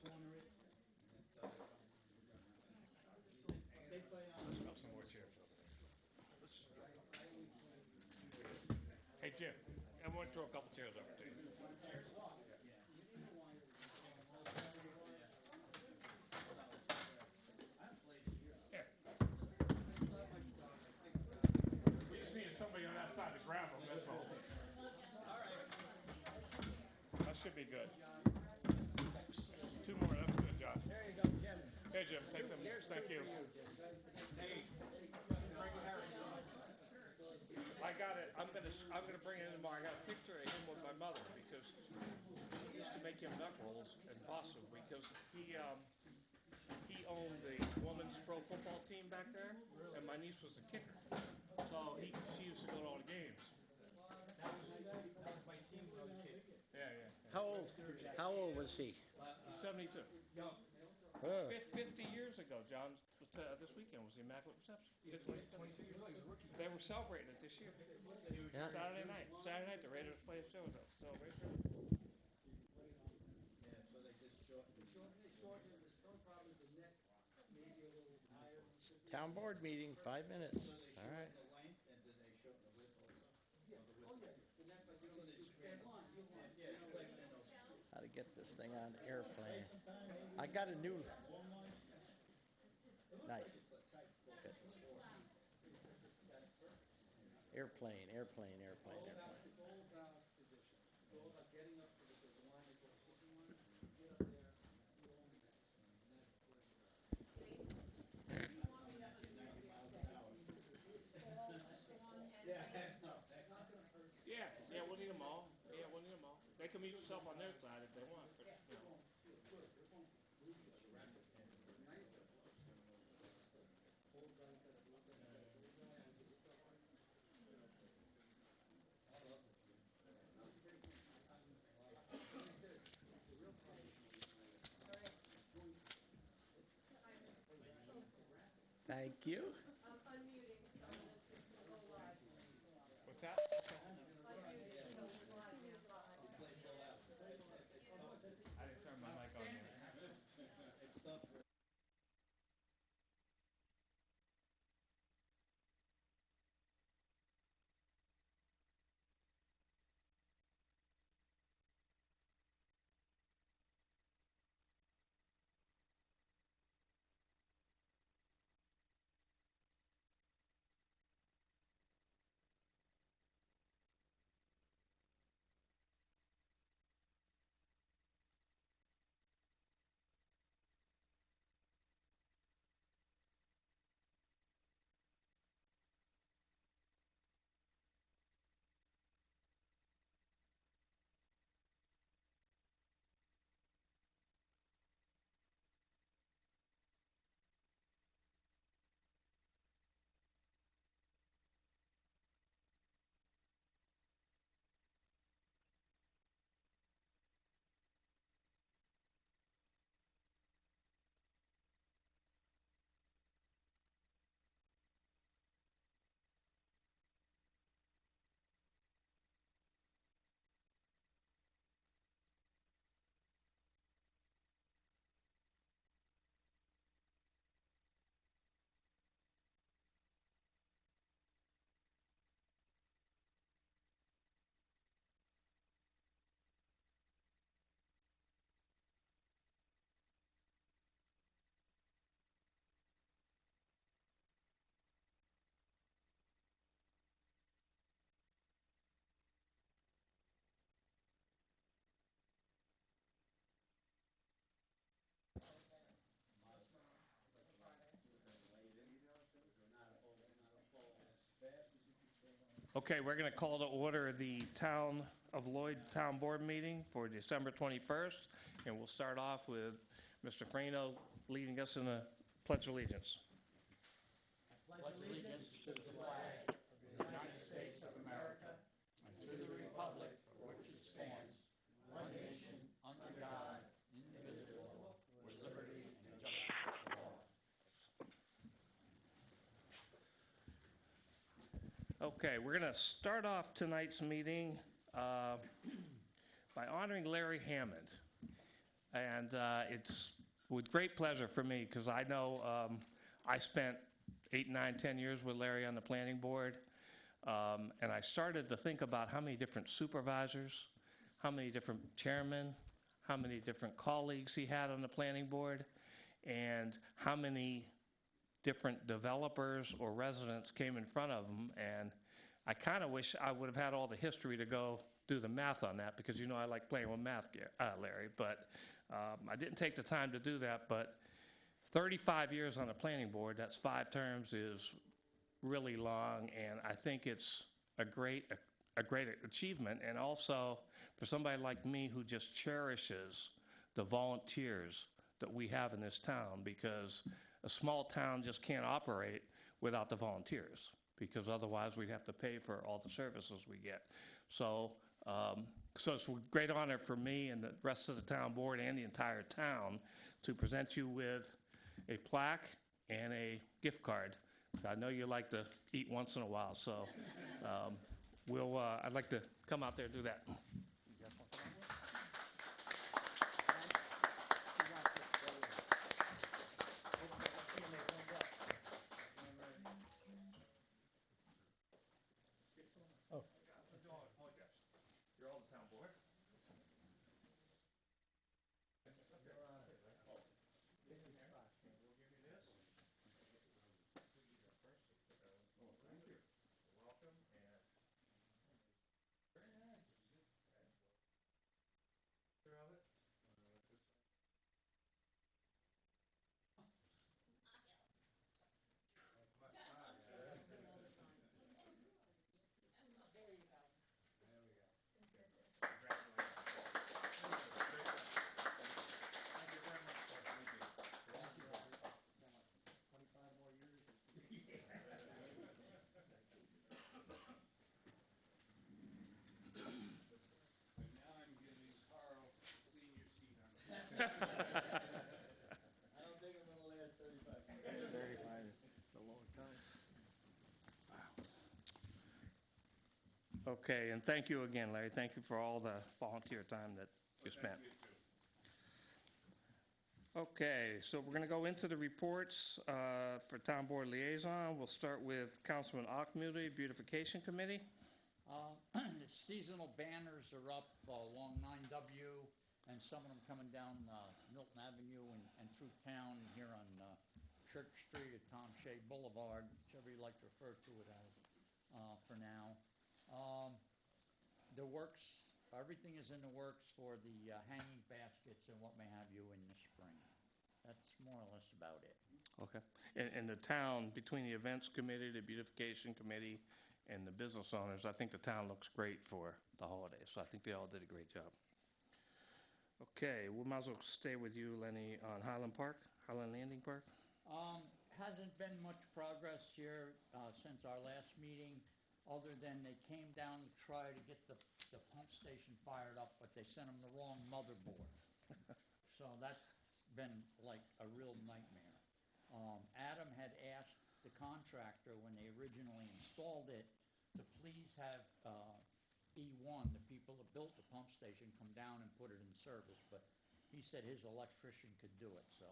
Let's some more chairs over there. Hey, Jim, I want to throw a couple chairs over to you. Here. We just needed somebody on that side to grab them, that's all. That should be good. Two more, that's good, John. There you go, Jim. Hey, Jim, take them. Thank you. I got it. I'm gonna bring it in tomorrow. I got a picture of him with my mother because he used to make him nut rolls in Boston because he owned the women's pro football team back there, and my niece was a kicker. So she used to go to all the games. That was my team when I was a kid. Yeah. How old was he? He's 72. Young. 50 years ago, John. This weekend was the Immaculate Reception. 22 years old, he was a rookie. They were celebrating it this year. Yeah. Saturday night, the Raiders play a show with us. Celebration. Yeah, so they just shortened. Town board meeting, 5 minutes. So they All right. shortened the length, and did they shorten the width also? Yeah. Oh, the width. The neck, like, So they scrambled. Yeah, you like those. How to get this thing on airplane. I got a new. Nice. Good. Airplane. Yeah, we'll need them all. They can mute yourself on their side if they want. But, Thank you. Unmuting, so it's a little live. What's that? Unmuting, so it's live. I didn't turn my mic on yet. It's tough for Okay, we're going to call to order the Town of Lloyd Town Board meeting for December 21st, and we'll start off with Mr. Frano leading us in the Pledge of Allegiance. Pledge allegiance to the flag of the United States of America and to the republic for which it stands, one nation, under God, indivisible, with liberty and justice for all. Okay, we're going to start off tonight's meeting by honoring Larry Hammond. And it's with great pleasure for me, because I know I spent 8, 9, 10 years with Larry on the planning board. And I started to think about how many different supervisors, how many different chairmen, how many different colleagues he had on the planning board, and how many different developers or residents came in front of him. And I kind of wish I would have had all the history to go do the math on that, because you know I like playing with math, Larry. But I didn't take the time to do that. But 35 years on the planning board, that's 5 terms, is really long, and I think it's a great achievement. And also for somebody like me who just cherishes the volunteers that we have in this town, because a small town just can't operate without the volunteers, because otherwise we'd have to pay for all the services we get. So it's a great honor for me and the rest of the town board and the entire town to present you with a plaque and a gift card. I know you like to eat once in a while, so I'd like to come out there and do that. You're all the town board. I don't think I'm gonna last 35 years. 35 is a long time. Okay, and thank you again, Larry. Thank you for all the volunteer time that you spent. Okay, so we're going to go into the reports for Town Board Liaison. We'll start with Councilman Auchmuty, Beautification Committee. The seasonal banners are up along 9W, and some of them coming down Milton Avenue and through town here on Church Street at Tom Shea Boulevard, whichever you like to refer to it as for now. The works, everything is in the works for the hanging baskets and what may have you in the spring. That's more or less about it. Okay. And the town, between the Events Committee, the Beautification Committee, and the business owners, I think the town looks great for the holidays. So I think they all did a great job. Okay, we might as well stay with you, Lenny, on Highland Landing Park. Hasn't been much progress here since our last meeting, other than they came down to try to get the pump station fired up, but they sent them the wrong motherboard. So that's been like a real nightmare. Adam had asked the contractor when they originally installed it to please have E1, the people that built the pump station, come down and put it in service, but he said his electrician could do it. So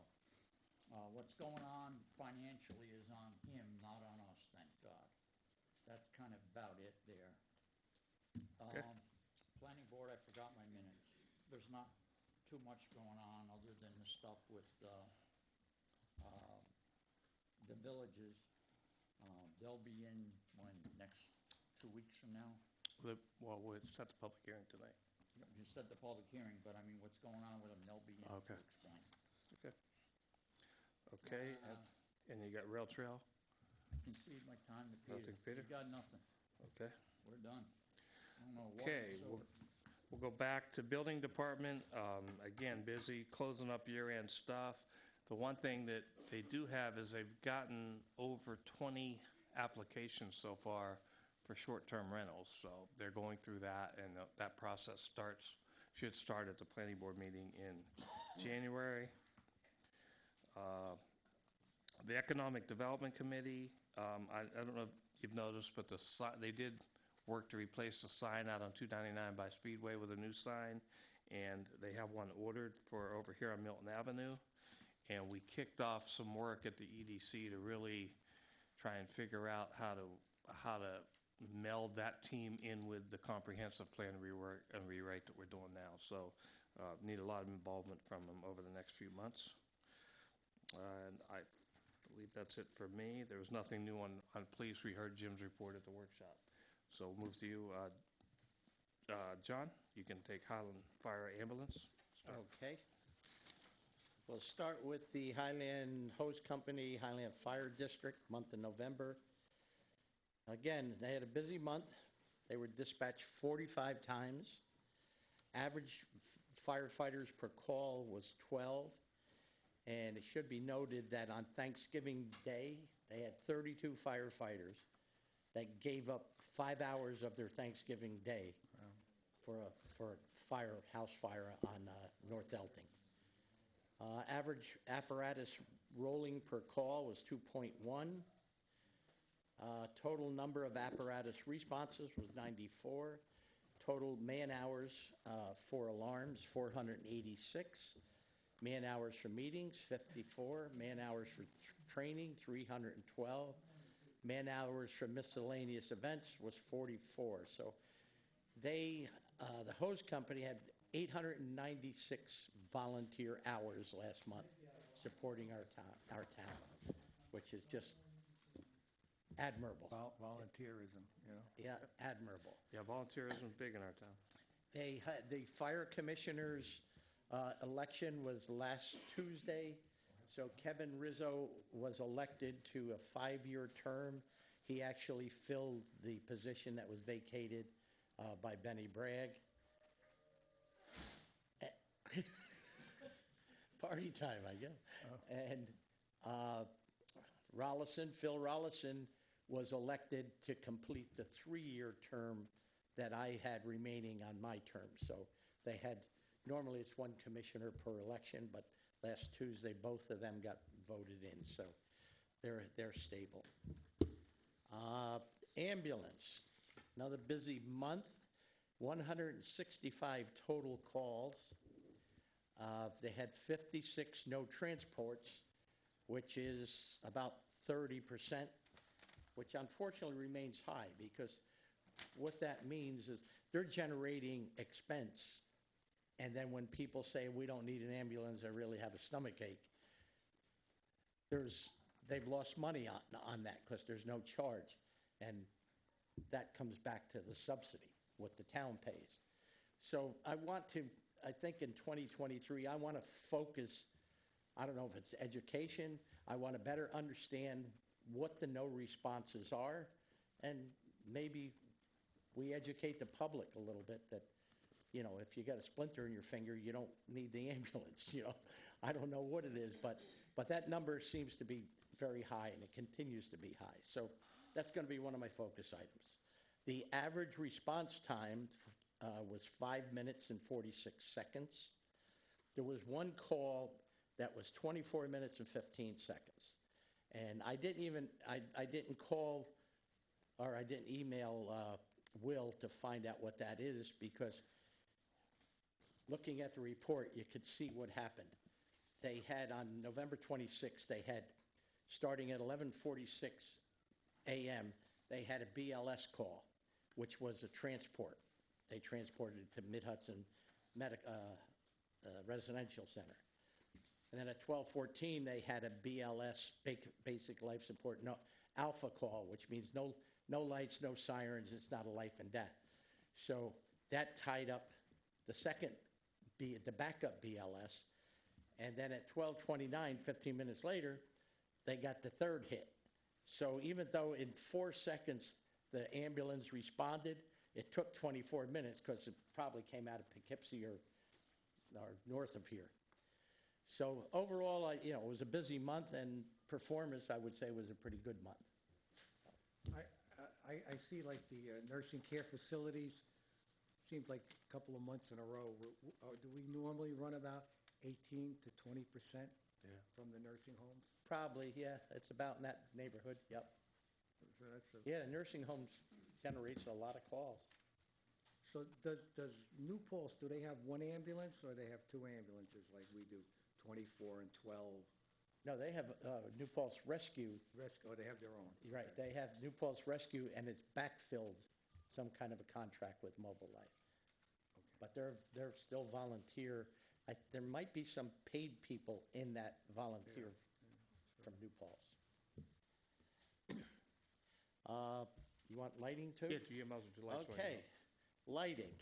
what's going on financially is on him, not on us, thank God. That's kind of about it there. Okay. Planning board, I forgot my minutes. There's not too much going on other than the stuff with the villages. They'll be in next 2 weeks from now. Well, we'll set the public hearing tonight. You said the public hearing, but I mean, what's going on with them, they'll be in to Okay. explain. Okay, and you got rail trail? Concede my time to Peter. Nothing, Peter? You got nothing. Okay. We're done. I don't know what Okay, was we'll go back to building department. Again, busy closing up year-end stuff. The one thing that they do have is they've gotten over 20 applications so far for short-term rentals. So they're going through that, and that process should start at the planning board meeting in January. The Economic Development Committee, I don't know if you've noticed, but they did work to replace the sign out on 299 by Speedway with a new sign, and they have one ordered for over here on Milton Avenue. And we kicked off some work at the EDC to really try and figure out how to meld that team in with the comprehensive plan rewrite that we're doing now. So need a lot of involvement from them over the next few months. And I believe that's it for me. There was nothing new on police. We heard Jim's report at the workshop. So we'll move to you. John, you can take Highland Fire Ambulance. Start. Okay. We'll start with the Highland Hose Company, Highland Fire District, month of November. Again, they had a busy month. They were dispatched 45 times. Average firefighters per call was 12. And it should be noted that on Thanksgiving Day, they had 32 firefighters that gave up 5 hours of their Thanksgiving day for a house fire on North Elting. Average apparatus rolling per call was 2.1. Total number of apparatus responses was 94. Total man hours for alarms, 486. Man hours for meetings, 54. Man hours for training, 312. Man hours for miscellaneous events was 44. So they, the hose company had 896 volunteer hours last month supporting our town, which is just admirable. Volunteerism, you know? Yeah, admirable. Yeah, volunteerism is big in our town. They had, the fire commissioners election was last Tuesday, so Kevin Rizzo was elected to a 5-year term. He actually filled the position that was vacated by Benny Bragg. Party time, I guess. Oh. And Phil Rollison was elected to complete the 3-year term that I had remaining on my term. So they had, normally it's one commissioner per election, but last Tuesday, both of them got voted in, so they're stable. Ambulance, another busy month, 165 total calls. They had 56 no transports, which is about 30%, which unfortunately remains high, because what that means is they're generating expense, and then when people say we don't need an ambulance, I really have a stomachache, they've lost money on that because there's no charge, and that comes back to the subsidy, what the town pays. So I think in 2023, I want to focus, I don't know if it's education, I want to better understand what the no responses are, and maybe we educate the public a little bit that, you know, if you got a splinter in your finger, you don't need the ambulance, you know. I don't know what it is, but that number seems to be very high, and it continues to be high. So that's going to be one of my focus items. The average response time was 5 minutes and 46 seconds. There was one call that was 24 minutes and 15 seconds. And I didn't call, or I didn't email Will to find out what that is, because looking at the report, you could see what happened. They had, on November 26th, they had, starting at 11:46 a.m., they had a BLS call, which was a transport. They transported it to Mid-Hudson Residential Center. And then at 12:14, they had a BLS, basic life support, alpha call, which means no lights, no sirens, it's not a life and death. So that tied up the backup BLS. And then at 12:29, 15 minutes later, they got the third hit. So even though in 4 seconds the ambulance responded, it took 24 minutes because it probably came out of Poughkeepsie or north of here. So overall, it was a busy month, and performance, I would say, was a pretty good month. I see like the nursing care facilities, seems like a couple of months in a row. Do we normally run about 18 to 20% from the nursing homes? Probably, yeah. It's about in that neighborhood, yep. So that's Yeah, the nursing homes generates a lot of calls. So does New Paltz, do they have one ambulance or they have two ambulances like we do, 24 and 12? No, they have New Paltz Rescue, Rescue, they have their own? right, Okay. they have New Paltz Rescue, and it's backfilled some kind of a contract with Mobile Life. But they're still volunteer. There might be some paid people in that volunteer from New Paltz. You want lighting too? Yeah, do you might as well do lights while you're Okay, lighting.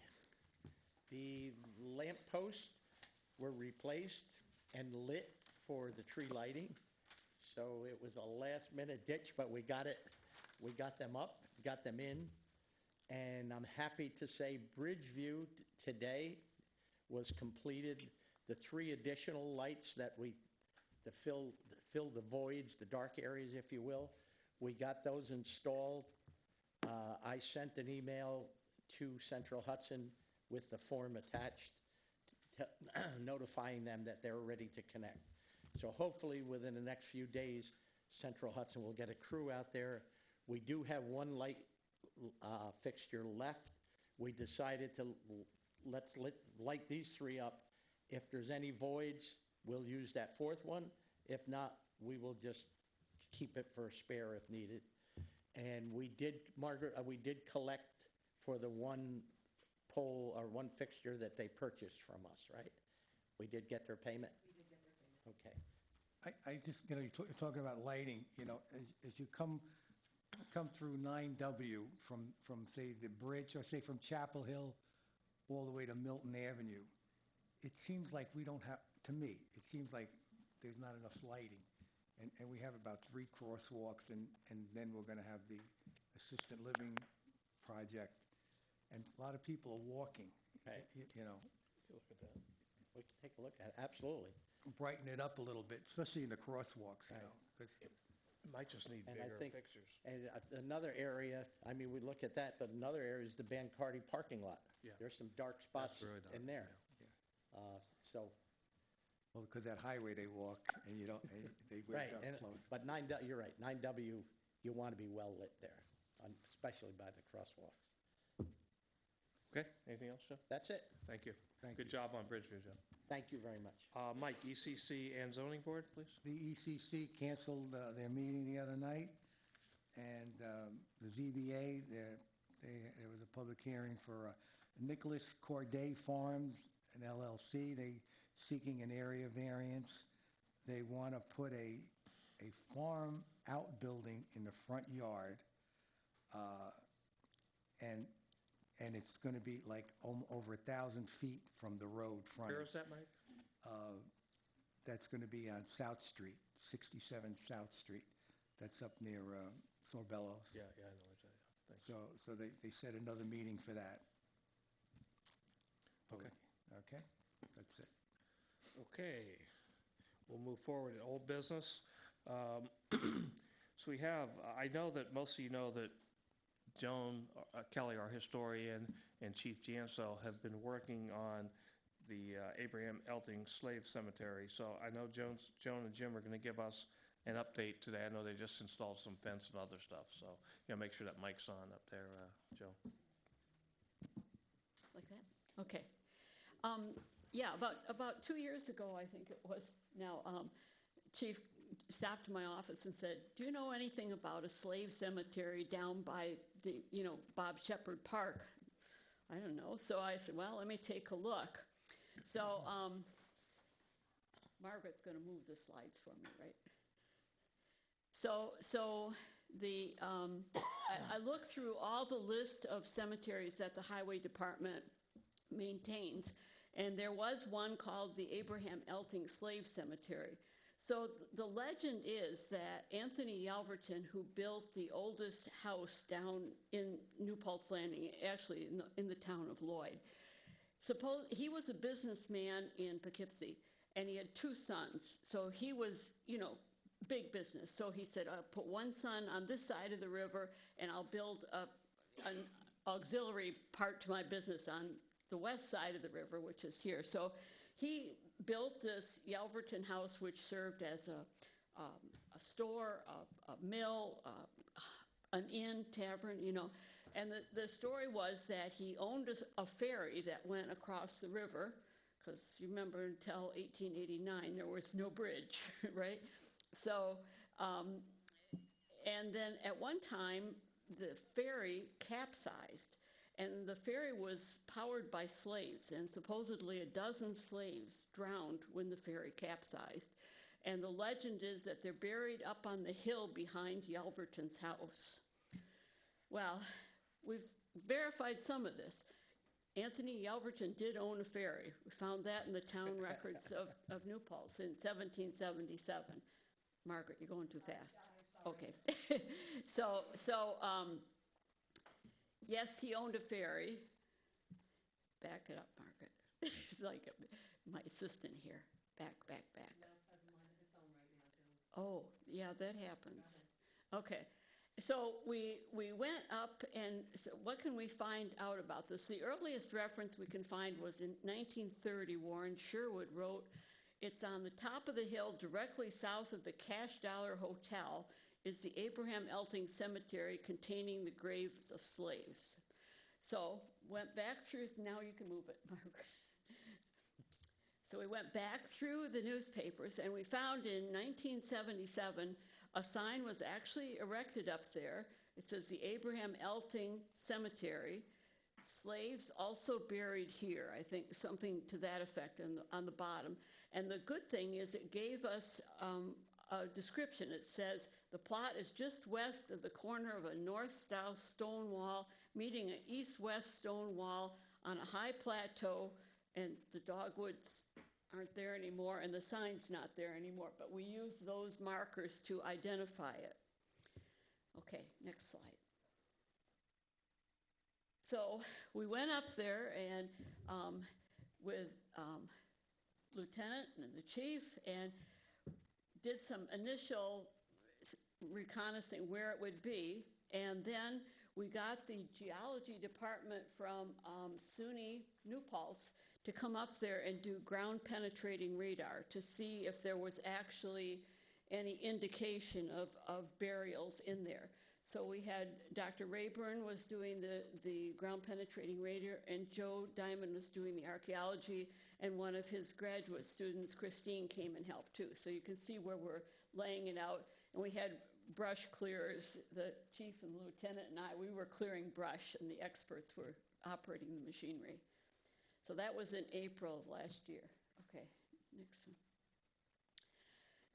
The lamp posts were replaced and lit for the tree lighting. So it was a last-minute ditch, but we got them up, got them in. And I'm happy to say Bridgeview today was completed. The 3 additional lights that to fill the voids, the dark areas, if you will, we got those installed. I sent an email to Central Hudson with the form attached, notifying them that they're ready to connect. So hopefully within the next few days, Central Hudson will get a crew out there. We do have one light fixture left. We decided to light these 3 up. If there's any voids, we'll use that 4th one. If not, we will just keep it for a spare if needed. And we did, Margaret, we did collect for the one pole or one fixture that they purchased from us, right? We did get their payment? We did get their payment. Okay. I just, you're talking about lighting, as you come through 9W from, say, the bridge, or say from Chapel Hill all the way to Milton Avenue, it seems like we don't have, to me, it seems like there's not enough lighting. And we have about 3 crosswalks, and then we're gonna have the assisted living project. And a lot of people are walking, Right. you know, Look at that. We can take a look at it, absolutely. brighten it up a little bit, especially in the crosswalks, you Right. know, 'cause It might just need And I bigger think- fixtures. And another area, I mean, we look at that, but another area is the Bancardi parking lot. Yeah. There's some dark spots really dark, in there. So, well, because that highway they walk, and you don't, they right, wake up and, close. but you're right, 9W, you want to be well lit there, especially by the crosswalks. Okay, anything else, Joe? That's it. Thank you. Thank Good you. job on Bridgeview, Joe. Thank you very much. Mike, ECC and zoning board, please? The ECC canceled their meeting the other night, and the ZBA, there was a public hearing for Nicholas Corday Farms, an LLC. They seeking an area variance. They want to put a farm outbuilding in the front yard, and it's going to be like over 1,000 feet from the road frontage. Where is that, Mike? That's going to be on South Street, 67 South Street. That's up near Sorbello's. Yeah, I know what you're saying. Thanks. So they set another meeting for that. Okay. Okay, that's it. Okay, we'll move forward to old business. So we have, I know that most of you know that Joan Kelly, our historian, and Chief Janso have been working on the Abraham Elting Slave Cemetery. So I know Joan and Jim are going to give us an update today. I know they just installed some fence and other stuff, so, make sure that mic's on up there, Joe. Like that? Okay. Yeah, about 2 years ago, I think it was now, Chief stopped in my office and said, do you know anything about a slave cemetery down by the, Bob Shepherd Park? I don't know. So I said, well, let me take a look. So Margaret's going to move the slides for me, right? So the I looked through all the list of cemeteries that the Highway Department maintains, and there was one called the Abraham Elting Slave Cemetery. So the legend is that Anthony Yelverton, who built the oldest house down in New Paltz Landing, actually in the town of Lloyd, he was a businessman in Poughkeepsie, and he had 2 sons. So he was, big business. So he said, I'll put one son on this side of the river, and I'll build an auxiliary part to my business on the west side of the river, which is here. So he built this Yelverton house, which served as a store, a mill, an inn, tavern, And the story was that he owned a ferry that went across the river, because you remember until 1889, there was no bridge, right? So, and then at one time, the ferry capsized, and the ferry was powered by slaves, and supposedly a dozen slaves drowned when the ferry capsized. And the legend is that they're buried up on the hill behind Yelverton's house. Well, we've verified some of this. Anthony Yelverton did own a ferry. We found that in the town records of New Paltz in 1777. Margaret, you're going too fast. Okay. Yes, he owned a ferry. Back it up, Margaret. It's like my assistant here. Back. Oh, yeah, that happens. Okay. So we went up, and so what can we find out about this? The earliest reference we can find was in 1930. Warren Sherwood wrote, "It's on the top of the hill directly south of the Cash Dollar Hotel is the Abraham Elting Cemetery containing the graves of slaves." So went back through, now you can move it, Margaret. So we went back through the newspapers, and we found in 1977 a sign was actually erected up there. It says the Abraham Elting Cemetery, slaves also buried here. I think something to that effect on the bottom. And the good thing is it gave us a description. It says the plot is just west of the corner of a north-south stone wall meeting an east-west stone wall on a high plateau, and the dogwoods aren't there anymore, and the sign's not there anymore, but we use those markers to identify it. Okay, next slide. So we went up there and with Lieutenant and the chief, and did some initial reconnaissing where it would be, and then we got the geology department from SUNY New Paltz to come up there and do ground penetrating radar to see if there was actually any indication of burials in there. So we had Dr. Rayburn was doing the ground penetrating radar, and Joe Diamond was doing the archaeology, and one of his graduate students, Christine, came and helped too. So you can see where we're laying it out. And we had brush clearers, the chief and the lieutenant and I, we were clearing brush, and the experts were operating the machinery. So that was in April of last year. Okay, next one.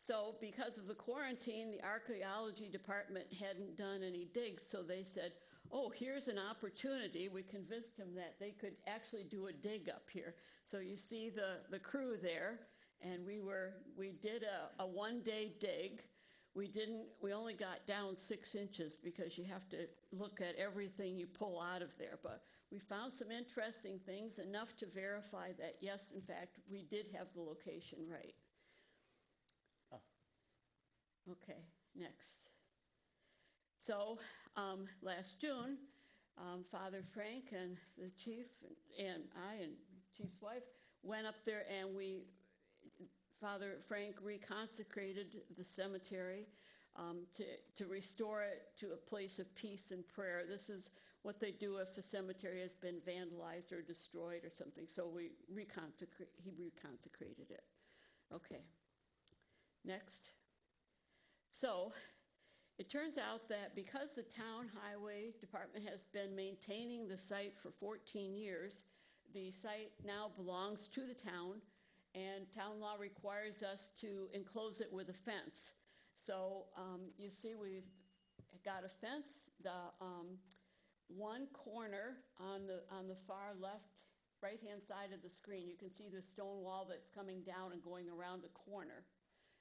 So because of the quarantine, the archaeology department hadn't done any digs, so they said, oh, here's an opportunity. We convinced them that they could actually do a dig up here. So you see the crew there, and we did a one-day dig. We only got down 6 inches because you have to look at everything you pull out of there. But we found some interesting things, enough to verify that, yes, in fact, we did have the location right. Okay, next. So last June, Father Frank and the chief and I and chief's wife went up there, and Father Frank reconsecrated the cemetery to restore it to a place of peace and prayer. This is what they do if the cemetery has been vandalized or destroyed or something. So he reconsecrated it. Okay, next. So it turns out that because the town highway department has been maintaining the site for 14 years, the site now belongs to the town, and town law requires us to enclose it with a fence. So you see we've got a fence. The one corner on the far left, right-hand side of the screen, you can see the stone wall that's coming down and going around the corner.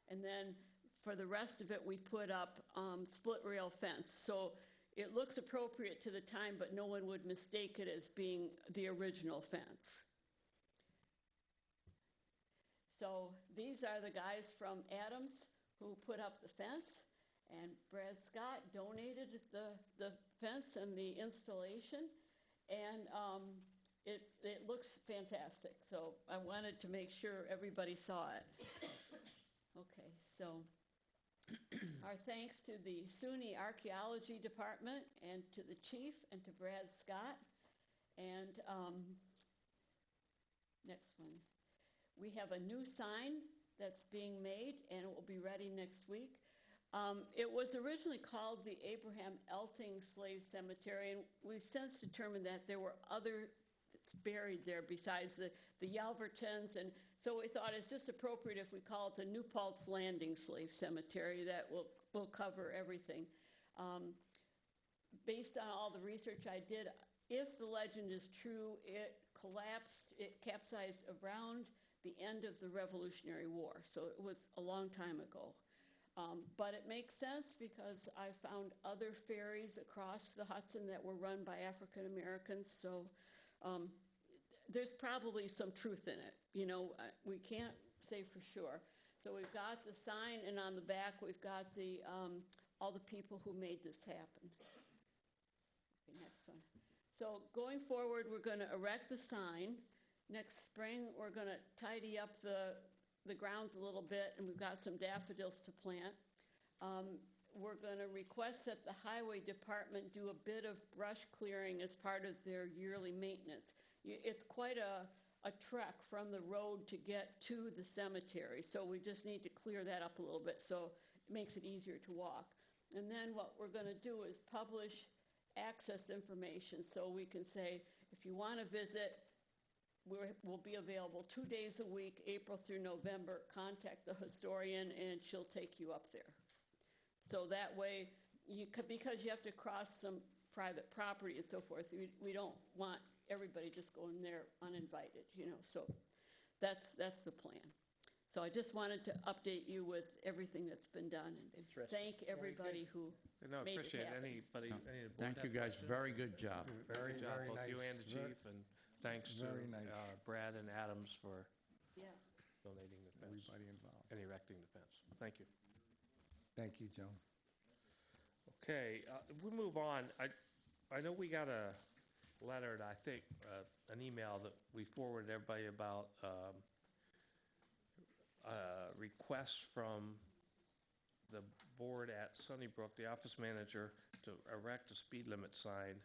And then for the rest of it, we put up split rail fence. So it looks appropriate to the time, but no one would mistake it as being the original fence. So these are the guys from Adams who put up the fence, and Brad Scott donated the fence and the installation, and it looks fantastic. So I wanted to make sure everybody saw it. Okay, so Our thanks to the SUNY Archaeology Department and to the chief and to Brad Scott. And next one. We have a new sign that's being made, and it will be ready next week. It was originally called the Abraham Elting Slave Cemetery, and we've since determined that there were other buried there besides the Yalvertons, and so we thought it's just appropriate if we call it the New Paltz Landing Slave Cemetery. That will cover everything. Based on all the research I did, if the legend is true, it capsized around the end of the Revolutionary War, so it was a long time ago. But it makes sense because I found other ferries across the Hudson that were run by African Americans, so there's probably some truth in it. You know, we can't say for sure. So we've got the sign, and on the back we've got the all the people who made this happen. Okay, next one. So going forward, we're going to erect the sign. Next spring, we're going to tidy up the grounds a little bit, and we've got some daffodils to plant. We're going to request that the highway department do a bit of brush clearing as part of their yearly maintenance. It's quite a trek from the road to get to the cemetery, so we just need to clear that up a little bit so it makes it easier to walk. And then what we're going to do is publish access information, so we can say, if you want to visit, we'll be available 2 days a week, April through November. Contact the historian, and she'll take you up there. So that way, because you have to cross some private property and so forth, we don't want everybody just going there uninvited, you know. So that's the plan. So I just wanted to update you with everything that's been done, and Interesting. thank everybody who No, made it appreciate happen. anybody. any of the board Thank you have guys, questions? very good job. Very, Good job, very both nice. you and the chief, and thanks to Very nice. Brad and Adams for Yeah. donating the fence Everybody involved. and erecting the fence. Thank you. Thank you, Joan. Okay, we move on. I know we got a letter, I think, an email that we forwarded everybody about requests from the board at Sunnybrook, the office manager, to erect a speed limit sign.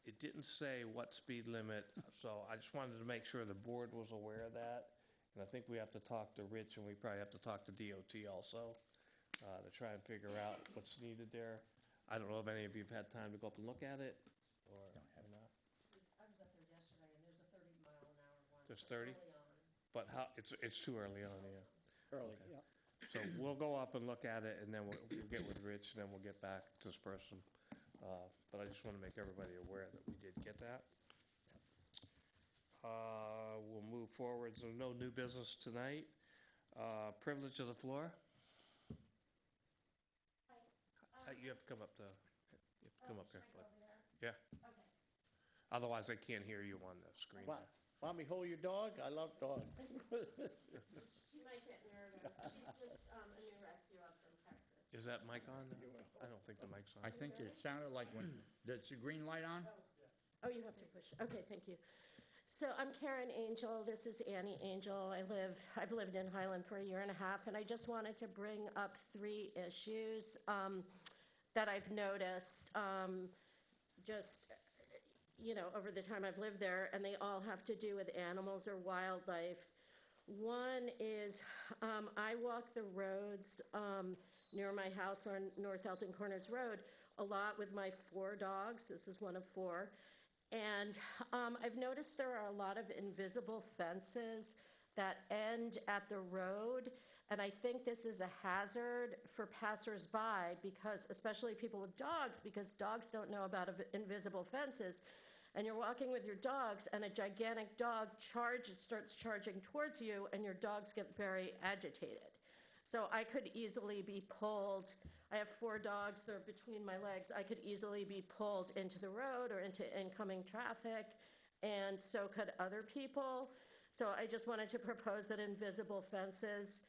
It didn't say what speed limit, so I just wanted to make sure the board was aware of that. And I think we have to talk to Rich, and we probably have to talk to DOT also, to try and figure out what's needed there. I don't know if any of you've had time to go up and look at it, or not. I was up there yesterday, and there's a 30-mile-an-hour one. There's 30? Early on. But it's too early on, yeah. Early, Okay. yeah. So we'll go up and look at it, and then we'll get with Rich, and then we'll get back to this person. But I just want to make everybody aware that we did get that. We'll move forward. So no new business tonight. Privilege of the floor. You have to come up here. Yeah. Okay. Otherwise, I can't hear you on the screen. Mommy, hold your dog? I love dogs. She might get nervous. She's just a new rescue up from Texas. Is that mic on? I don't think the mic's on. I think it sounded like when, there's the green light on? Oh, you have to push. Okay, thank you. So I'm Karen Angel. This is Annie Angel. I've lived in Highland for 1.5 years, and I just wanted to bring up 3 issues that I've noticed over the time I've lived there, and they all have to do with animals or wildlife. One is I walk the roads near my house on North Elton Corners Road a lot with my 4 dogs. This is one of 4. And I've noticed there are a lot of invisible fences that end at the road, and I think this is a hazard for passersby, because, especially people with dogs, because dogs don't know about invisible fences. And you're walking with your dogs, and a gigantic dog starts charging towards you, and your dogs get very agitated. So I could easily be pulled. I have 4 dogs, they're between my legs. I could easily be pulled into the road or into incoming traffic, and so could other people. So I just wanted to propose that invisible fences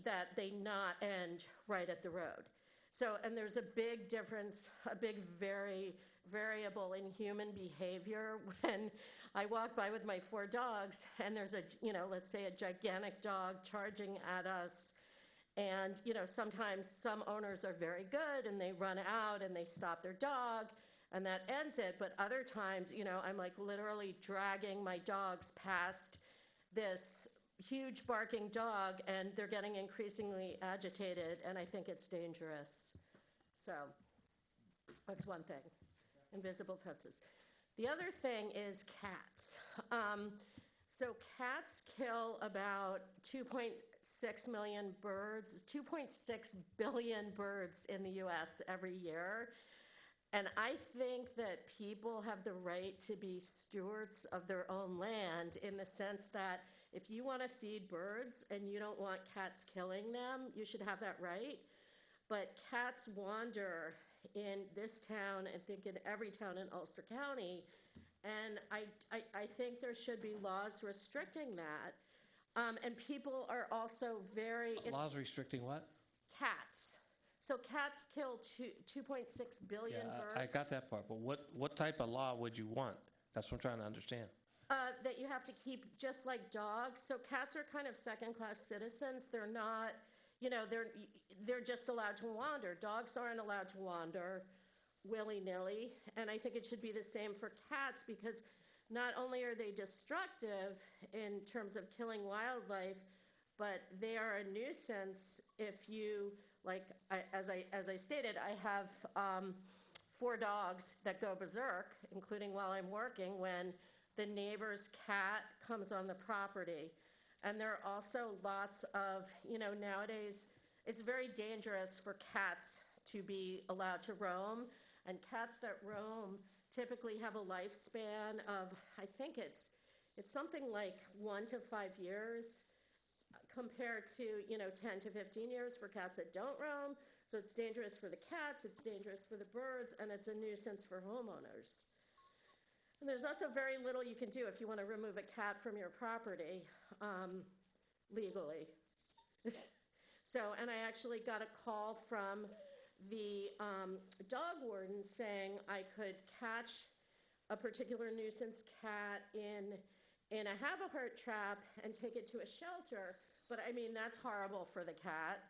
that they not end right at the road. So, and there's a big difference, a big variable in human behavior when I walk by with my 4 dogs and there's let's say a gigantic dog charging at us, And, you know, sometimes some owners are very good and they run out and they stop their dog and that ends it. But other times, you know, I'm like literally dragging my dogs past this huge barking dog and they're getting increasingly agitated and I think it's dangerous. So that's one thing, invisible fences. The other thing is cats. So cats kill about 2.6 million birds, 2.6 billion birds in the US every year. And I think that people have the right to be stewards of their own land in the sense that if you want to feed birds and you don't want cats killing them, you should have that right. But cats wander in this town, and I think in every town in Ulster County, and I think there should be laws restricting that. And people are also very... Laws restricting what? Cats. So cats kill 2.6 billion birds. I got that part, but what type of law would you want? That's what I'm trying to understand. That you have to keep just like dogs. So cats are kind of second-class citizens. They're not, you know, they're just allowed to wander. Dogs aren't allowed to wander willy-nilly. And I think it should be the same for cats because not only are they destructive in terms of killing wildlife, but they are a nuisance if you, like, as I stated, I have 4 dogs that go berserk, including while I'm working, when the neighbor's cat comes on the property. And there are also lots of, you know, nowadays, it's very dangerous for cats to be allowed to roam. And cats that roam typically have a lifespan of, I think it's something like 1 to 5 years compared to, you know, 10 to 15 years for cats that don't roam. So it's dangerous for the cats, it's dangerous for the birds, and it's a nuisance for homeowners. And there's also very little you can do if you want to remove a cat from your property legally. So, and I actually got a call from the dog warden saying I could catch a particular nuisance cat in a have-a-heart trap and take it to a shelter. But I mean, that's horrible for the cat.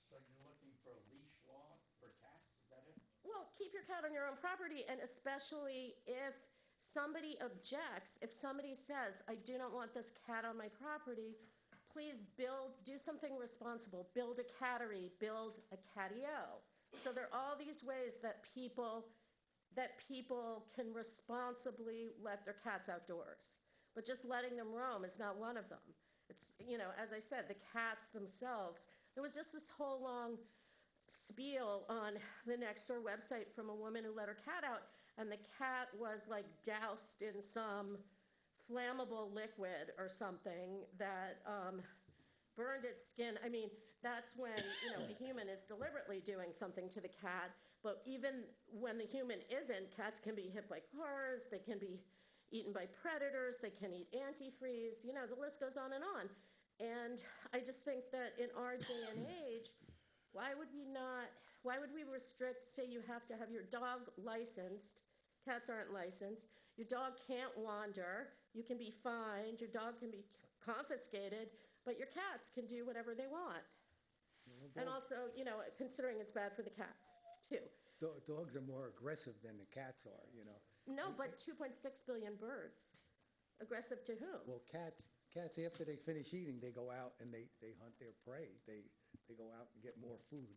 So you're looking for a leash law for cats, is that it? Well, keep your cat on your own property, and especially if somebody objects, if somebody says, I do not want this cat on my property, please do something responsible. Build a cattery, build a catio. So there are all these ways that people can responsibly let their cats outdoors. But just letting them roam is not one of them. It's, you know, as I said, the cats themselves. There was just this whole long spiel on the Nextdoor website from a woman who let her cat out, and the cat was like doused in some flammable liquid or something that burned its skin. I mean, that's when, you know, a human is deliberately doing something to the cat. But even when the human isn't, cats can be hit by cars, they can be eaten by predators, they can eat antifreeze, you know, the list goes on. And I just think that in our day and age, why would we restrict, say you have to have your dog licensed, cats aren't licensed, your dog can't wander, you can be fined, your dog can be confiscated, but your cats can do whatever they want. And also, you know, considering it's bad for the cats, too. Dogs are more aggressive than the cats are, you know. No, but 2.6 billion birds. Aggressive to whom? Well, cats after they finish eating, they go out and they hunt their prey. They go out and get more food.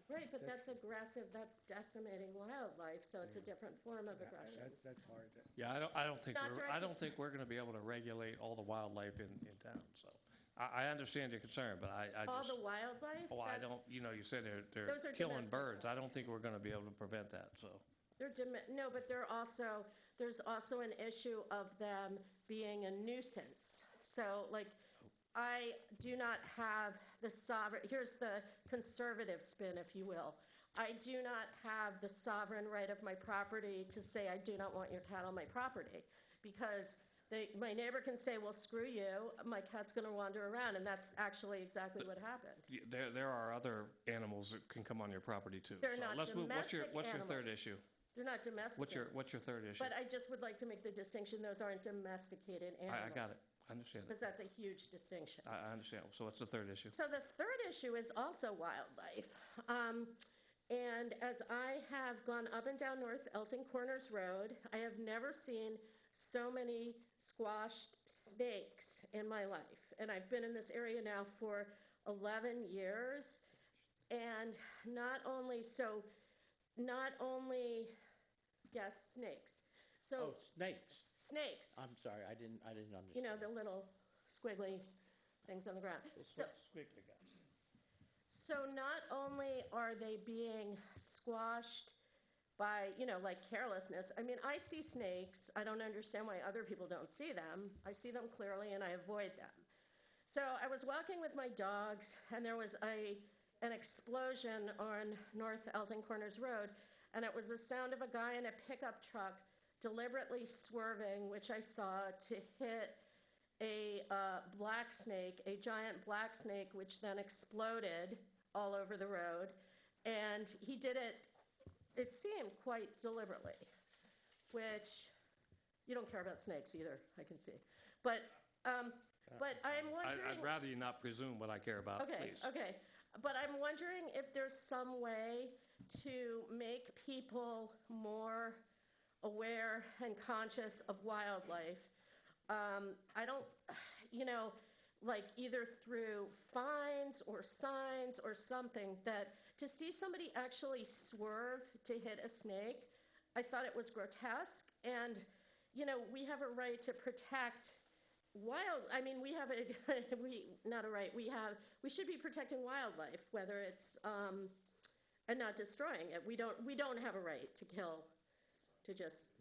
Right, but that's aggressive, that's decimating wildlife, so it's a different form of aggression. That's hard. Yeah, I don't think not I don't directed- think we're going to be able to regulate all the wildlife in town. So I understand your concern, but I All just the wildlife? oh I that's- don't, you know, you said they're Those are killing domestic birds. I don't think we're going to be able to prevent that. So No, but there's also an issue of them being a nuisance. So, like, I do not have the sovereign, here's the conservative spin, if you will. I do not have the sovereign right of my property to say I do not want your cat on my property. Because my neighbor can say, well, screw you, my cat's gonna wander around, and that's actually exactly what happened. there are other animals that can come on your property too. They're So not let's move. What's your domestic third animals. issue? They're not domesticated. What's your third issue? But I just would like to make the distinction, those aren't domesticated animals. I got it. I understand because that. that's a huge distinction. I understand. So what's the third issue? So the third issue is also wildlife. And as I have gone up and down North Elton Corners Road, I have never seen so many squashed snakes in my life. And I've been in this area now for 11 years. And not only, yes, snakes. Oh, So snakes. snakes, I'm sorry, I didn't understand. you know, the little squiggly things on the ground. So, Squiggly guys. So not only are they being squashed by, you know, like carelessness, I mean, I see snakes. I don't understand why other people don't see them. I see them clearly and I avoid them. So I was walking with my dogs and there was an explosion on North Elton Corners Road, and it was the sound of a guy in a pickup truck deliberately swerving, which I saw, to hit a black snake, a giant black snake, which then exploded all over the road. And he did it seemed quite deliberately, which you don't care about snakes either, I can see. But I'm wondering. I'd rather you not presume what I care about, Okay, please. okay. But I'm wondering if there's some way to make people more aware and conscious of wildlife. I don't, you know, like either through fines or signs or something, that to see somebody actually swerve to hit a snake, I thought it was grotesque. And, you know, we have a right to protect we have we should be protecting wildlife, whether it's, and not destroying it. We don't have a right to kill, to just,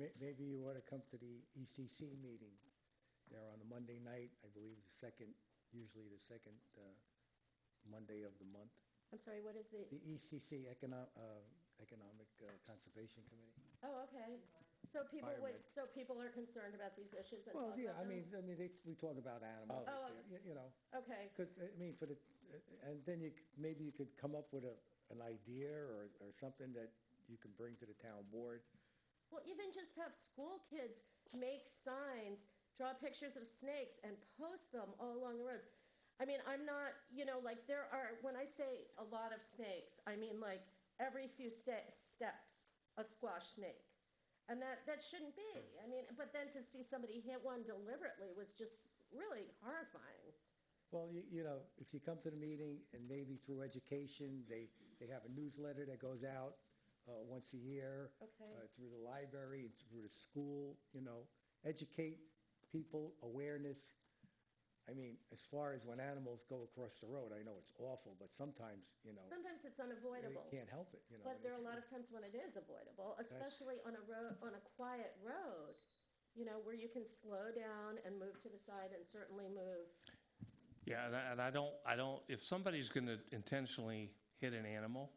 Maybe you ought to come to the ECC meeting there on a Monday night, I believe usually the second Monday of the month. I'm sorry, what is the, The ECC, Economic Conservation Committee. oh, okay. So people are concerned about these issues and Well, talk yeah, about them? we talk about animals, Oh. you know, Okay, because, and then maybe you could come up with an idea or something that you can bring to the town board. well, even just have school kids make signs, draw pictures of snakes and post them all along the roads. I mean, I'm not, you know, like when I say a lot of snakes, I mean like every few steps, a squash snake. And that shouldn't be. I mean, but then to see somebody hit one deliberately was just really horrifying. Well, you know, if you come to the meeting and maybe through education, they have a newsletter that goes out once a year. Okay. Through the library, and through the school, you know, educate people, awareness. I mean, as far as when animals go across the road, I know it's awful, but sometimes, you know, Sometimes it's they unavoidable. can't help it, you know. But there are a it's- lot of times when it is avoidable, especially on a road, on a quiet road, you know, where you can slow down and move to the side and certainly move. Yeah, and I don't, if somebody's going to intentionally hit an animal,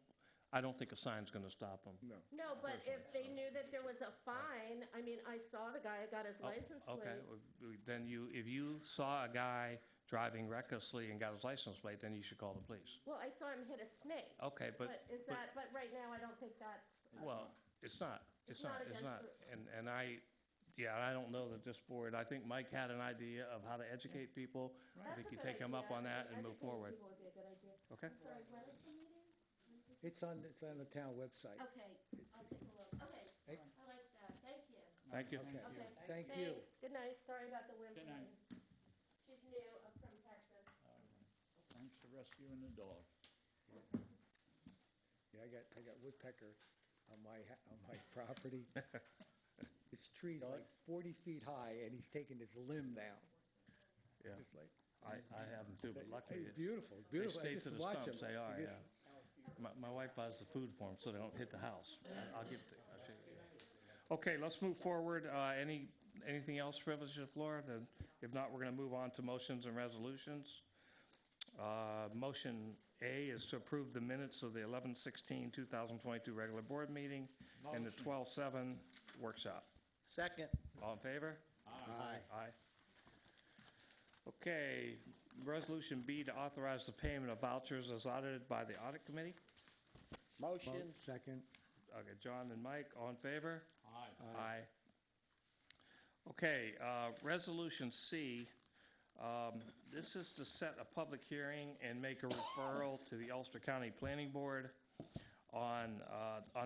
I don't think a sign's going to stop them. No. No, but if they knew that there was a fine, I mean, I saw the guy, got his license Okay, plate. then if you saw a guy driving recklessly and got his license plate, then you should call the police. Well, I saw him hit a snake. Okay, but Right now, I don't think that's. well, it's not. It's not against And I don't know that this board, I think Mike had an idea of how to educate people. I think you take him up on that and move forward. People would be a good idea. Okay? I'm sorry, when is the meeting? It's on the town website. Okay, I'll take a look. Okay, Hey. I like that. Thank you. Thank you. Okay, Okay. thank you. Thanks. Good night. Sorry about the wind. Good night. She's new, from Texas. Thanks for rescuing the dog. Yeah, I got woodpecker on my property. This tree's like 40 feet high, and he's taking his limb down. Yeah, It's like, I have them too, but luckily hey, it's- beautiful, they beautiful. I stay to just the watch stumps. him. They are, I yeah. just- My wife buys the food for them so they don't hit the house. I'll show you. Okay, let's move forward. Anything else privilege to the floor? Then, if not, we're going to move on to motions and resolutions. Motion A is to approve the minutes of the 11/16/2022 regular board meeting and the 12/7 workshop. Second. All in favor? Aye. Aye. Okay, resolution B to authorize the payment of vouchers as audited by the audit committee. Motion. Second. Okay, John and Mike, all in favor? Aye. Aye. Okay, Resolution C, this is to set a public hearing and make a referral to the Ulster County Planning Board on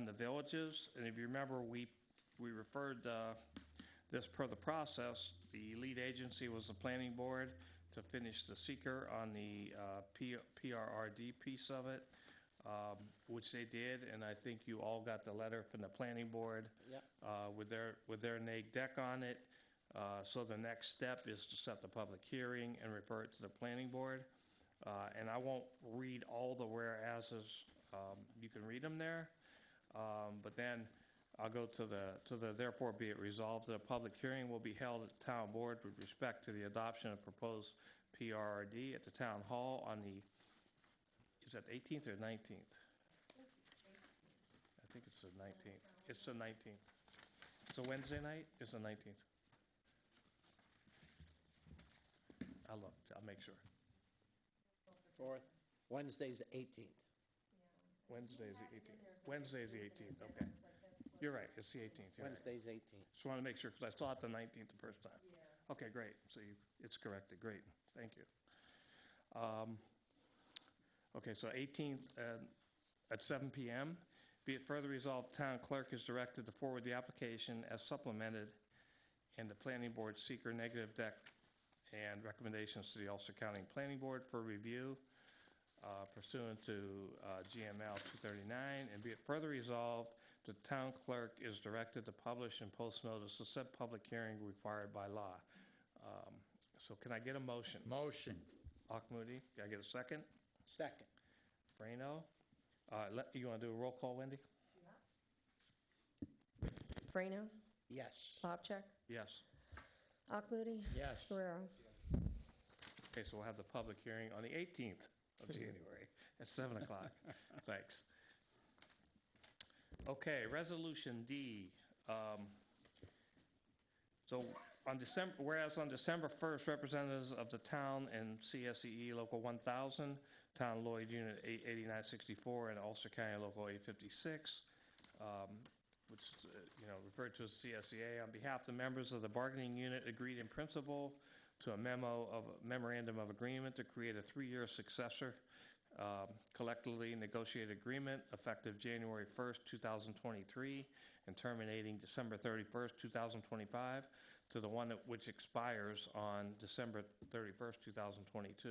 the villages. And if you remember, we referred this per the process. The lead agency was the Planning Board to finish the seeker on the PRRD piece of it, which they did, and I think you all got the letter from the Planning Board. Yep. With their neg deck on it. So the next step is to set the public hearing and refer it to the Planning Board. And I won't read all the whereases. You can read them there. But then I'll go to the therefore be it resolved that a public hearing will be held at the Town Board with respect to the adoption of proposed PRRD at the Town Hall on the, is that 18th or 19th? I think it's the 19th. It's the 19th. It's a Wednesday night? It's the 19th. I'll look, I'll make sure. 4th. Wednesday's the 18th. Wednesday's the 18th. Wednesday's the 18th, okay. You're right, it's the 18th. You're right. Wednesday's 18th. Just want to make sure, because I saw it the 19th the first time. Okay, great. So it's corrected. Great. Thank you. Okay, so 18th at 7 p.m. Be it further resolved, town clerk is directed to forward the application as supplemented and the planning board seeker negative deck and recommendations to the Ulster County Planning Board for review pursuant to GML 239. And be it further resolved, the town clerk is directed to publish and post notice to set public hearing required by law. So can I get a motion? Motion. Moody, can I get a second? Second. Frano? You want to do a roll call, Wendy? Frano, Yes. Bobcheck, Yes. Moody, Yes. Guerrero. Okay, so we'll have the public hearing on the 18th of January at 7 o'clock. Thanks. Okay, Resolution D. So whereas on December 1st, representatives of the town and CSEE Local 1000, Town Lloyd Unit 88964, and Ulster County Local 856, which is, referred to as CSEA, on behalf of the members of the bargaining unit, agreed in principle to a memorandum of agreement to create a 3-year successor collectively negotiated agreement effective January 1st, 2023, and terminating December 31st, 2025, to the one which expires on December 31st, 2022.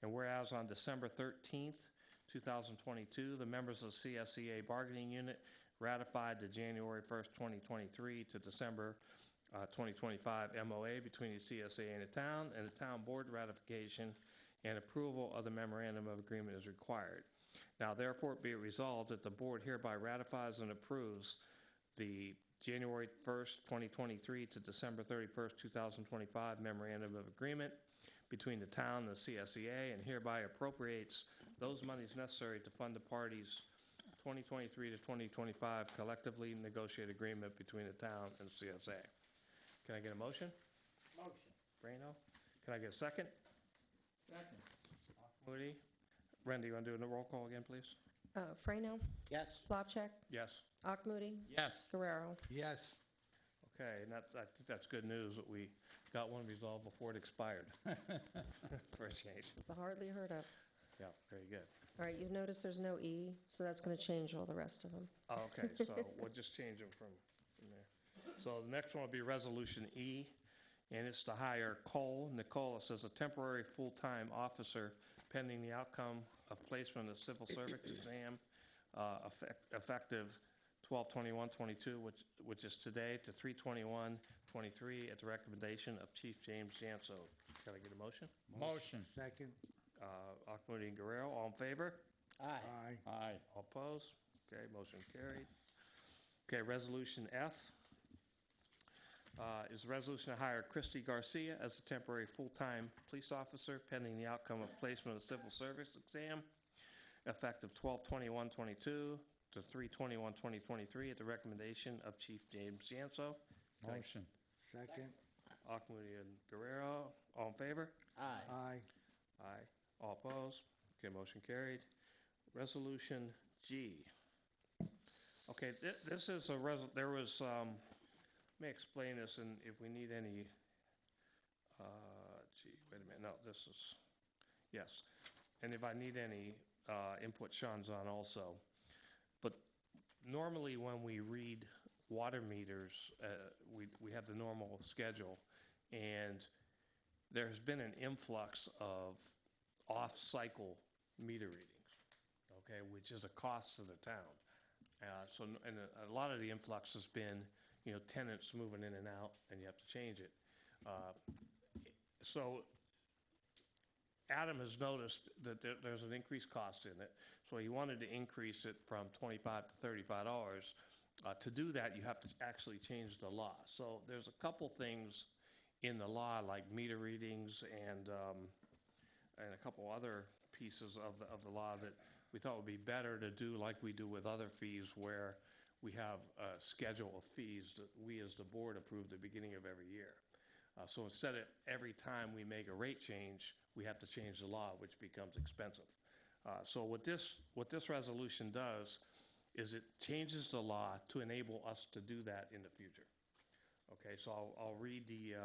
And whereas on December 13th, 2022, the members of the CSEA bargaining unit ratified the January 1st, 2023 to December 2025 MOA between the CSEA and the town board ratification and approval of the memorandum of agreement is required. Now, therefore, be it resolved that the board hereby ratifies and approves the January 1st, 2023 to December 31st, 2025 memorandum of agreement between the town and the CSEA, and hereby appropriates those monies necessary to fund the parties' 2023 to 2025 collectively negotiated agreement between the town and the CSA. Can I get a motion? Motion. Brano? Can I get a second? Second. Moody? Randy, you want to do a roll call again, please? Frano, Yes. Bobcheck, Yes. Moody, Yes. Guerrero. Yes. Okay, and I think that's good news that we got one resolved before it expired, for a change. Hardly heard of. Yeah, very good. All right, you've noticed there's no E, so that's going to change all the rest of them. Oh, okay, so we'll just change them from there. So the next one will be Resolution E, and it's to hire Nicole, it says a temporary full-time officer pending the outcome of placement of civil service exam, effective 12/21/22, which is today, to 3/21/23 at the recommendation of Chief James Janso. Can I get a motion? Motion. Second. Moody and Guerrero, all in favor? Aye. Aye. Aye. All opposed? Okay, motion carried. Okay, Resolution F is a resolution to hire Christy Garcia as a temporary full-time police officer pending the outcome of placement of civil service exam, effective 12/21/22 to 3/21/2023 at the recommendation of Chief James Janso. Motion. Second. Moody and Guerrero, all in favor? Aye. Aye. Aye. All opposed? Okay, motion carried. Resolution G. Okay, this is there was may explain this, and if we need any, wait a minute, no, this is, yes. And if I need any input, Sean's on also. But normally when we read water meters, we have the normal schedule, and there's been an influx of off-cycle meter readings, okay, which is a cost to the town. And a lot of the influx has been, tenants moving in and out, and you have to change it. So Adam has noticed that there's an increased cost in it, so he wanted to increase it from $25 to $35. To do that, you have to actually change the law. So there's a couple things in the law, like meter readings and a couple other pieces of the law that we thought would be better to do like we do with other fees, where we have a schedule of fees that we as the board approve at the beginning of every year. So instead of every time we make a rate change, we have to change the law, which becomes expensive. So what this resolution does is it changes the law to enable us to do that in the future. Okay, so I'll read the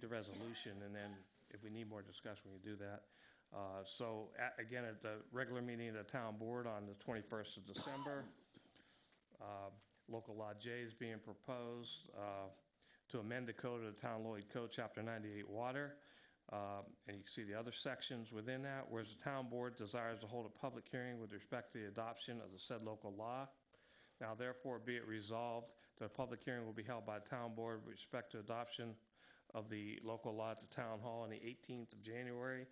resolution, and then if we need more discussion, we can do that. So again, at the regular meeting of the town board on the 21st of December, local law J is being proposed to amend the code of the Town Lloyd Code, Chapter 98, Water. And you can see the other sections within that. Whereas the town board desires to hold a public hearing with respect to the adoption of the said local law. Now therefore be it resolved that a public hearing will be held by the town board with respect to adoption of the local law at the town hall on the 18th of January,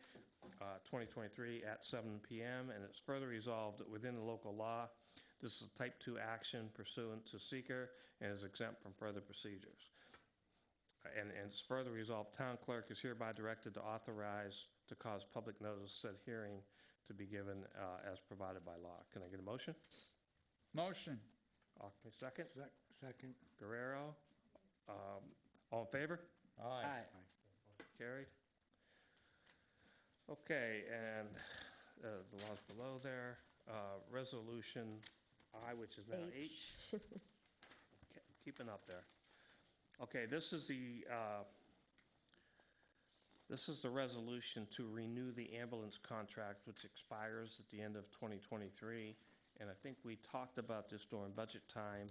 2023 at 7 p.m. And it's further resolved that within the local law, this is a type 2 action pursuant to seeker and is exempt from further procedures. And it's further resolved, town clerk is hereby directed to authorize to cause public notice said hearing to be given as provided by law. Can I get a motion? Motion. Ockley, second. Second. Guerrero. All in favor? Aye. Carried. Okay, and the laws below there. Resolution I, which is now H. Keeping up there. Okay, this is the resolution to renew the ambulance contract, which expires at the end of 2023. And I think we talked about this during budget time.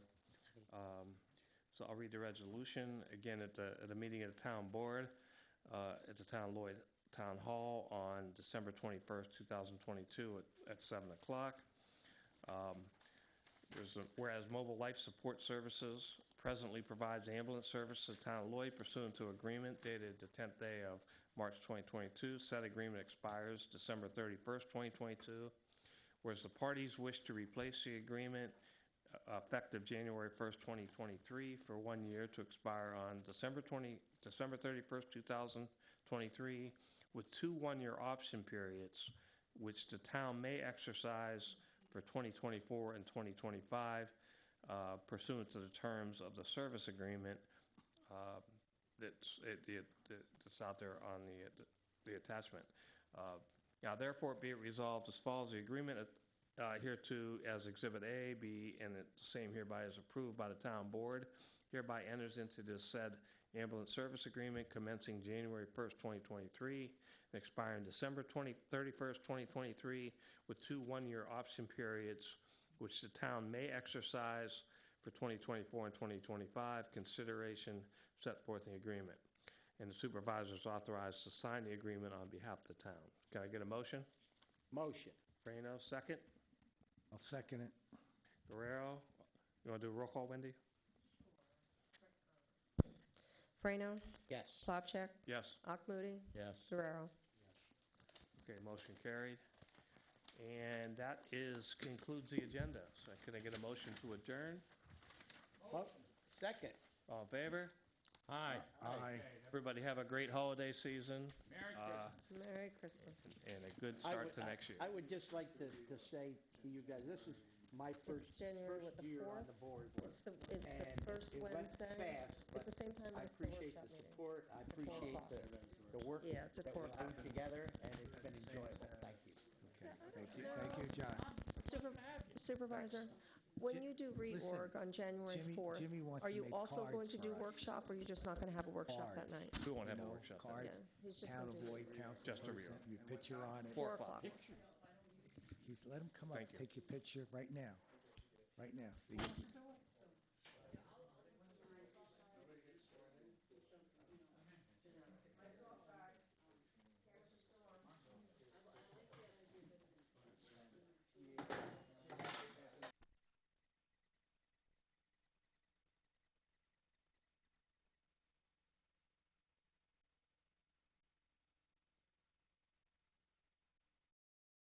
So I'll read the resolution again at the meeting of the town board at the Town Lloyd Town Hall on December 21st, 2022 at 7 o'clock. Whereas Mobile Life Support Services presently provides ambulance service to Town of Lloyd pursuant to agreement dated the 10th day of March 2022. Said agreement expires December 31st, 2022. Whereas the parties wish to replace the agreement effective January 1st, 2023 for 1 year to expire on December 31st, 2023 with 2 one-year option periods, which the town may exercise for 2024 and 2025 pursuant to the terms of the service agreement that's out there on the attachment. Now, therefore, be it resolved as follows: the agreement hereto as Exhibit A, be and the same hereby is approved by the town board, hereby enters into this said ambulance service agreement commencing January 1st, 2023, and expiring December 31st, 2023, with 2 one-year option periods, which the town may exercise for 2024 and 2025, consideration set forth in the agreement. And the supervisor is authorized to sign the agreement on behalf of the town. Can I get a motion? Motion. Frano, second. I'll second it. Guerrero, you want to do a roll call, Wendy? Frano, Yes. Plopcheck, Yes. Akmoody, Yes. Guerrero. Okay, motion carried. And that concludes the agenda. So can I get a motion to adjourn? Well, second. All in favor? Aye. Aye. Everybody have a great holiday season Merry Christmas. and a good start to next year. I would just like to say to you guys, this is my first January, what, the year on 4th? the board. It's the And first it went Wednesday. fast, It's but the same time I as the appreciate workshop the meeting. support, I appreciate the work Yeah, it's at that we 4 o'clock. do together, and it's been enjoyable. Thank you. Okay, thank you, John. Supervisor, When you do reorg on January Jimmy- 4th, Jimmy wants are to you make also going cards to do for us. workshop, or you're just not going to have a workshop that Cards. night? We won't have a You know, workshop. that cards, Yeah, he's just town gonna of do Lloyd, council Just a person, reorg. your picture on it. 4 o'clock. Let him come up, Thank you. take your picture right now, right now. You get-